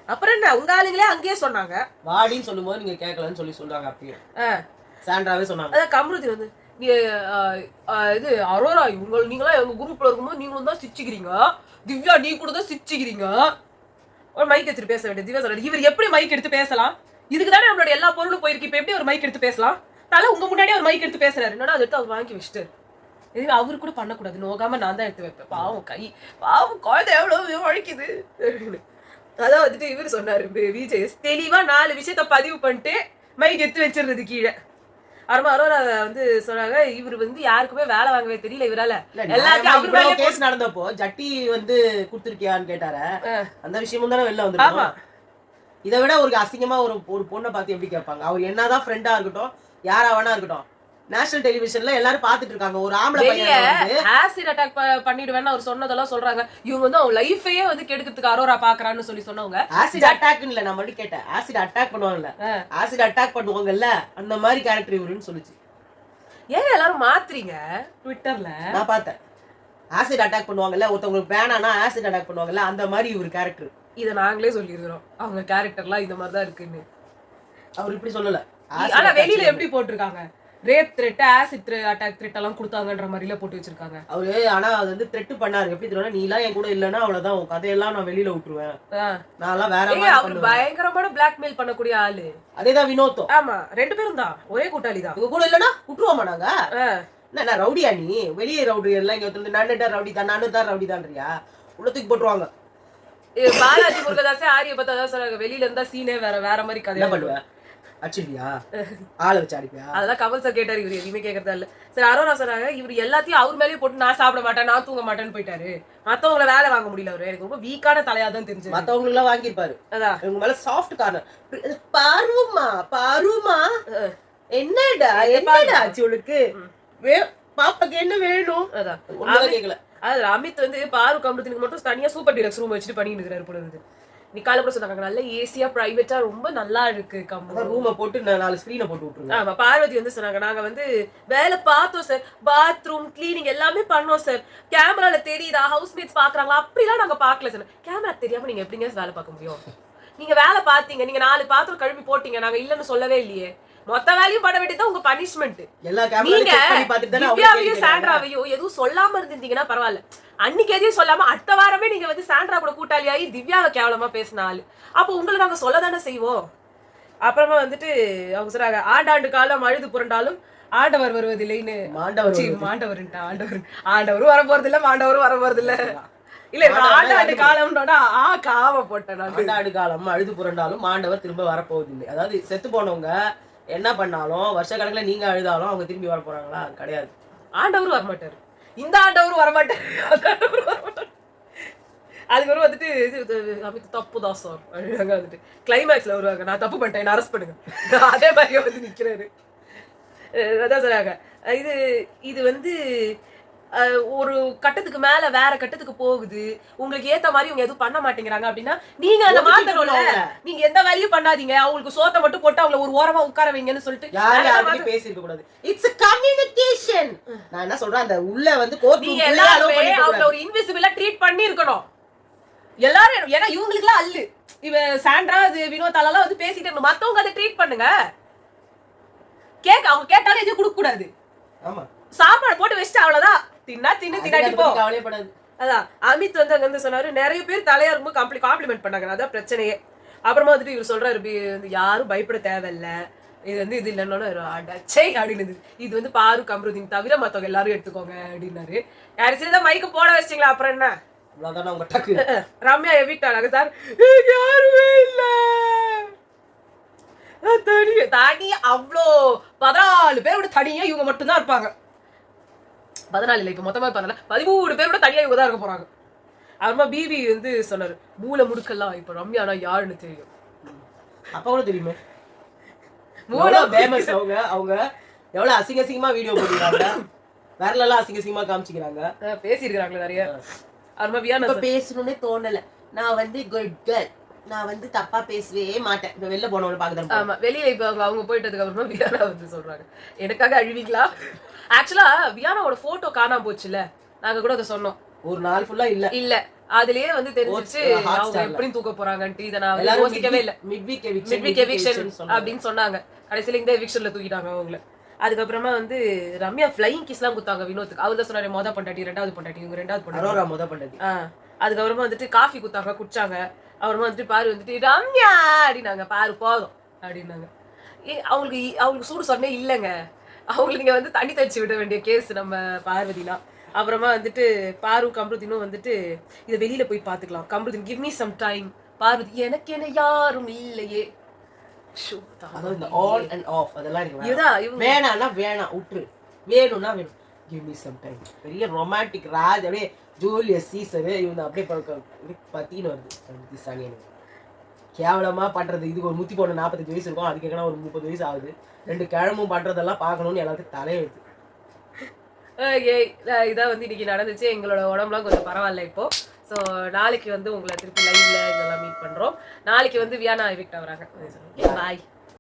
அப்புறம் என்ன உங்க ஆளுங்களே அங்கேயே சொன்னாங்க வாடின்னு சொல்லும்போது நீங்க கேட்கலன்னு சொல்றாங்க. அப்பயே சாண்ட்ராவே சொன்னாங்க. அதான் கமருதீன் வந்து இது அரோரா நீங்களாம் எங்க குரூப்ல இருக்கும்போது நீங்களும் தான் சிரிச்சுக்கிறீங்க, திவ்யா நீ கூட தான் சிரிச்சுக்கிறீங்க. ஒரு மைக் எடுத்துட்டு பேச வேண்டிய திவ்யா சொல்றாரு, இவர் எப்படி மைக் எடுத்து பேசலாம்? இதுக்கு தானே நம்மளோட எல்லா பொருளும் போயிருக்கு, இப்ப எப்படி ஒரு மைக் எடுத்து பேசலாம்? தலை உங்க முன்னாடியே ஒரு மைக் எடுத்து பேசுறாரு. என்னடா அதை எடுத்து அவர் வாங்கி வச்சுட்டு இதுவே அவரு கூட பண்ணக்கூடாது, நோகாம நான் தான் எடுத்து வைப்பேன். பாவம் குழந்தை எவ்வளவு உழைக்குது. அதான் வந்துட்டு இவரு சொன்னாரு விஜய், தெளிவா 4 விஷயத்த பதிவு பண்ணிட்டு மைக் எடுத்து வச்சிருந்தது கீழே. அரோரா வந்து சொன்னாங்க, இவரு வந்து யாருக்குமே வேலை வாங்கவே தெரியல இவரால. எல்லாத்தையும் கேஸ் நடந்தப்போ ஜட்டி வந்து குடுத்திருக்கியான்னு கேட்டார, அந்த விஷயமும் தானே வெளில வந்து. ஆமா இதை விட ஒரு அசிங்கமா ஒரு பொண்ணை பார்த்து எப்படி கேட்பாங்க? அவர் என்னதான் ஃப்ரெண்டா இருக்கட்டும், யாரா வேணா இருக்கட்டும், நேஷனல் டெலிவிஷன்ல எல்லாரும் பாத்துட்டு இருக்காங்க. ஒரு ஆம்பளை பையன் வந்து ஆசிட் அட்டாக் பண்ணிடுவேன்னு அவர் சொன்னதெல்லாம் சொல்றாங்க. இவங்க வந்து அவன் லைஃபையே வந்து கெடுக்கிறதுக்கு அரோரா பாக்குறான்னு சொல்லி சொன்னவங்க. ஆசிட் அட்டாக்னு இல்ல, நான் மட்டும் கேட்டேன். ஆசிட் அட்டாக் பண்ணுவாங்கல்ல, ஆசிட் அட்டாக் பண்ணுவாங்கல்ல, அந்த மாதிரி கேரக்டர் இவருன்னு சொல்லுச்சு. ஏன் எல்லாரும் மாத்துறீங்க ட்விட்டர்ல? நான் பார்த்தேன். ஆசிட் அட்டாக் பண்ணுவாங்கல்ல, ஒருத்தவங்களுக்கு வேணானா ஆசிட் அட்டாக் பண்ணுவாங்கல்ல, அந்த மாதிரி இவர் கேரக்டர். இதை நாங்களே சொல்லியிருக்கிறோம், அவங்க கேரக்டர்லாம் இந்த மாதிரி தான் இருக்குன்னு. அவர் இப்படி சொல்லல. ஆனா வெளியில எப்படி போட்டிருக்காங்க, rape threat, acid attack threat எல்லாம் கொடுத்தாங்கன்ற மாதிரில போட்டு வச்சிருக்காங்க. அவரு ஆனா அது வந்து த்ரெட் பண்ணாரு. எப்படி தெரியும்? நீ எல்லாம் என் கூட இல்லன்னா அவ்வளவுதான், உன் கதையெல்லாம் நான் வெளியில விட்டுருவேன், நான் எல்லாம் வேற மாதிரி அவர் பயங்கரமான பிளாக்மெயில் பண்ணக்கூடிய ஆளு. அதேதான் வினோத்தம். ஆமா, 2 பேரும் தான் ஒரே கூட்டாளி தான். உங்க கூட இல்லன்னா விட்டுருவோமா நாங்க? என்ன ரவுடியா நீ? வெளியே ரவுடி எல்லாம் இங்க வந்து நானுதான் ரவுடி தான், நானுதான் ரவுடி தான்றியா? உள்ளத்துக்கு போட்டுருவாங்க. பாலாஜி முருகதாசே ஆரிய பார்த்தா சொன்னாங்க, வெளியில இருந்தா சீனே வேற மாதிரி கதையா பண்ணுவேன். அடிச்சிருவியா? ஆளை வச்சு அடிப்பியா? அதெல்லாம் கமல் சார் கேட்டாரு, இவர் எதுவுமே கேட்கறதா இல்ல. சரி, அரோரா சொன்னாங்க இவர் எல்லாத்தையும் அவர் மேலேயே போட்டு நான் சாப்பிட மாட்டேன், நான் தூங்க மாட்டேன்னு போயிட்டாரு. மத்தவங்களை வேலை வாங்க முடியல. அவரு எனக்கு ரொம்ப வீக்கான தலையா தான் தெரிஞ்சு. மத்தவங்களுக்கு எல்லாம் வாங்கிருப்பாரு. அதான் இவங்க மேல சாஃப்ட் கார்னர். பாருமா என்னடா ஆச்சு உனக்கு? பாப்பாக்கு என்ன வேணும்? அதான் ஒண்ணும் கேட்கல. அது அமித் வந்து பாரு கம்பத்துக்கு மட்டும் தனியா சூப்பர் டீலக்ஸ் ரூம் வச்சுட்டு பண்ணிட்டு இருக்கிறாரு போல இருக்கு. நிக்கால கூட சொன்னாங்க, நல்ல ஏசியா பிரைவேட்டா ரொம்ப நல்லா இருக்கு கம்பு. ரூமை போட்டு 4 ஸ்கிரீனை போட்டு விட்டுருங்க. ஆமா, பார்வதி வந்து சொன்னாங்க, நாங்க வந்து வேலை பார்த்தோம் சார், பாத்ரூம் கிளீனிங் எல்லாமே பண்ணோம் சார், கேமரால தெரியுதா, ஹவுஸ் மேட்ஸ் பாக்குறாங்களா, அப்படிலாம் நாங்க பாக்கல சார். கேமரா தெரியாம நீங்க எப்படிங்க வேலை பார்க்க முடியும்? நீங்க வேலை பாத்தீங்க, நீங்க 4 பாத்திரம் கழுவி போட்டீங்க, நாங்க இல்லன்னு சொல்லவே இல்லையே. மொத்த வேலையும் பண்ண வேண்டியது உங்க பனிஷ்மெண்ட். நீங்க சாண்ட்ராவையும் எதுவும் சொல்லாம இருந்திருந்தீங்கன்னா பரவாயில்ல. அன்னைக்கு எதையும் சொல்லாம அடுத்த வாரமே நீங்க வந்து சாண்ட்ரா கூட கூட்டாளியாகி திவ்யாவை கேவலமா பேசினாள். அப்போ உங்களுக்கு நாங்க சொல்லதானே செய்வோம். அப்புறமா வந்துட்டு அவங்க சொல்றாங்க, ஆண்டாண்டு காலம் அழுது புரண்டாலும் ஆண்டவர் வருவதில்லைன்னு. ஆண்டவரும் வர போறது இல்ல, மாண்டவரும் வர போறது இல்ல. இல்ல, ஆண்டாண்டு காலம்னோட காவ போட்டேன். ஆண்டாண்டு காலம் அழுது புரண்டாலும் ஆண்டவர் திரும்ப வரப்போவதில்லை. அதாவது செத்து போனவங்க என்ன பண்ணாலும் வருஷ கணக்குல நீங்க அழுதாலும் அவங்க திரும்பி வர போறாங்களா? கிடையாது. ஆண்டவரும் வரமாட்டாரு, இந்த ஆண்டவரும் வரமாட்டாரு. அதுக்கப்புறம் வந்துட்டு அமித் தப்பு தான் சார் அப்படின்னாங்க. வந்துட்டு கிளைமேக்ஸ்ல வருவாங்க, நான் தப்பு பண்ணிட்டேன், என்ன அரெஸ்ட் பண்ணுங்க. அதே மாதிரியே வந்து நிக்கிறாரு. அதான் சொல்றாங்க, இது வந்து ஒரு கட்டத்துக்கு மேல வேற கட்டத்துக்கு போகுது, உங்களுக்கு ஏத்த மாதிரி இவங்க எதுவும் பண்ண மாட்டேங்கிறாங்க அப்படின்னா நீங்க அதை மாத்தணும்ல. நீங்க எந்த வேலையும் பண்ணாதீங்க, அவங்களுக்கு சோத்தை மட்டும் போட்டு அவங்கள ஒரு ஓரமா உட்கார வைங்கன்னு சொல்லிட்டு யாரும் பேசிருக்க கூடாது. It's communication. நான் என்ன சொல்றேன், அந்த உள்ள வந்து நீங்க எல்லாருமே அவங்கள ஒரு இன்விசிபிளா ட்ரீட் பண்ணி இருக்கணும் எல்லாரும். ஏன்னா இவங்களுக்கு எல்லாம் அல்லு, இவ சாண்ட்ரா வினோதாலாம் வந்து பேசிட்டு இருக்கணும். மத்தவங்க அதை ட்ரீட் பண்ணுங்க. அவங்க கேட்டாலும் எதுவும் கொடுக்க கூடாது. ஆமா, சாப்பாடு போட்டு வச்சுட்டு அவ்வளவுதான், தின்னா தின்னு தின்னாட்டி போ. கவலைப்படாது. அதான் அமித் வந்து அங்க வந்து சொன்னாரு, நிறைய பேர் தலையா இருக்கும்போது காம்ப்ளிமெண்ட் பண்ணாங்க, அதான் பிரச்சனையே. அப்புறமா வந்துட்டு இவர் சொல்றாரு, யாரும் பயப்பட தேவையில்ல, இது வந்து இது இல்லைன்னு அடச்சே அப்படின்னு. இது வந்து பாரு கம்ருதீன் தவிர மத்தவங்க எல்லாரும் எடுத்துக்கோங்க அப்படின்னாரு. யாரு சரிதான் மைக்க போட வச்சிங்களா? அப்புறம் என்ன, ரம்யா எவிட்டாங்க சார், யாருமே இல்ல, தனியா அவ்வளோ 14 பேரோட தனியா இவங்க மட்டும்தான் இருப்பாங்க. 14 இல்ல, இப்ப மொத்தமா 13 பேரோட தனியா இவங்க தான் இருக்க போறாங்க. அப்புறமா பிபி வந்து சொன்னாரு, மூளை முடுக்கெல்லாம் இப்ப ரம்யானா யாருன்னு தெரியும். அப்ப கூட தெரியுமே, அவங்க எவ்வளவு அசிங்கமா வீடியோ போடுறாங்க, வரலாம் அசிங்கமா காமிச்சிக்கிறாங்க, பேசிருக்காங்களே நிறைய. அப்புறமா வியானா பேசணும்னே தோணல, நான் வந்து குட் கேர்ள், நான் வந்து தப்பா பேசவே மாட்டேன். இப்ப வெளில போனவங்க பாக்குறேன். ஆமா, வெளியில இப்ப அவங்க போயிட்டதுக்கு அப்புறமா வியானா வந்து சொல்றாங்க, எனக்காக அழுவீங்களா? ஆக்சுவலா வியானாவோட போட்டோ காணாம போச்சுல, நாங்க கூட அதை சொன்னோம். ஒரு நாள் ஃபுல்லா இல்ல அதுலயே வந்து தெரிஞ்சிச்சு அவங்க எப்படி தூக்க போறாங்கன்ட்டு. இதை நான் யோசிக்கவே இல்ல. மிட்வீக் எவிக்ஷன் அப்படின்னு சொன்னாங்க. கடைசியில இந்த எவிக்ஷன்ல தூக்கிட்டாங்க அவங்கள. அதுக்கப்புறமா வந்து ரம்யா ஃப்ளைங் கிஸ் எல்லாம் கொடுத்தாங்க வினோத்துக்கு. அவர் தான் சொன்னாரு, மொத பொண்டாட்டி 2வது பொண்டாட்டி, இவங்க 2வது பொண்டாட்டி, மொத பொண்டாட்டி. அதுக்கப்புறமா வந்துட்டு காஃபி கொடுத்தாங்க, குடிச்சாங்க. அப்புறமா வந்துட்டு பாரு வந்துட்டு ரம்யா அப்படின்னாங்க, பாரு போதும் அப்படின்னாங்க. அவங்களுக்கு சூடு சொன்னே இல்லைங்க, அவங்களுக்கு நீங்க வந்து தண்ணி தச்சு விட வேண்டிய கேஸ் நம்ம பார்வதிலாம். அப்புறமா வந்துட்டு பாரு கம்ருதீனும் வந்துட்டு இதை வெளியில போய் பாத்துக்கலாம், Kamruddin give me some time, Parvathi எனக்கு என்ன யாரும் இல்லையே. ஆன் அண்ட் ஆஃப் அதெல்லாம் வேணாம்னா வேணாம் விட்டுரு, வேணும்னா வேணும், கிவ் மீ சம் டைம். பெரிய ரொமான்டிக் ராஜ், அப்படியே ஜூலியஸ் சீசர் இவங்க அப்படியே பத்தின்னு வருது. கேவலமா பண்றது. இதுக்கு ஒரு முத்தி போன 45 வயசு இருக்கும், அதுக்கு எங்கன்னா ஒரு 30 வயசு ஆகுது. 2 கிழமும் பண்றதெல்லாம் பார்க்கணும்னு எல்லாத்துக்கும் தலையெழுத்து. இதான் வந்து இன்னைக்கு நடந்துச்சு. எங்களோட உடம்புலாம் கொஞ்சம் பரவாயில்ல இப்போ. ஸோ நாளைக்கு வந்து உங்களை திருப்பி லைவ்ல இதெல்லாம் மீட் பண்றோம். நாளைக்கு வந்து வியானா எவிக்ட் ஆகுறாங்க. பாய்.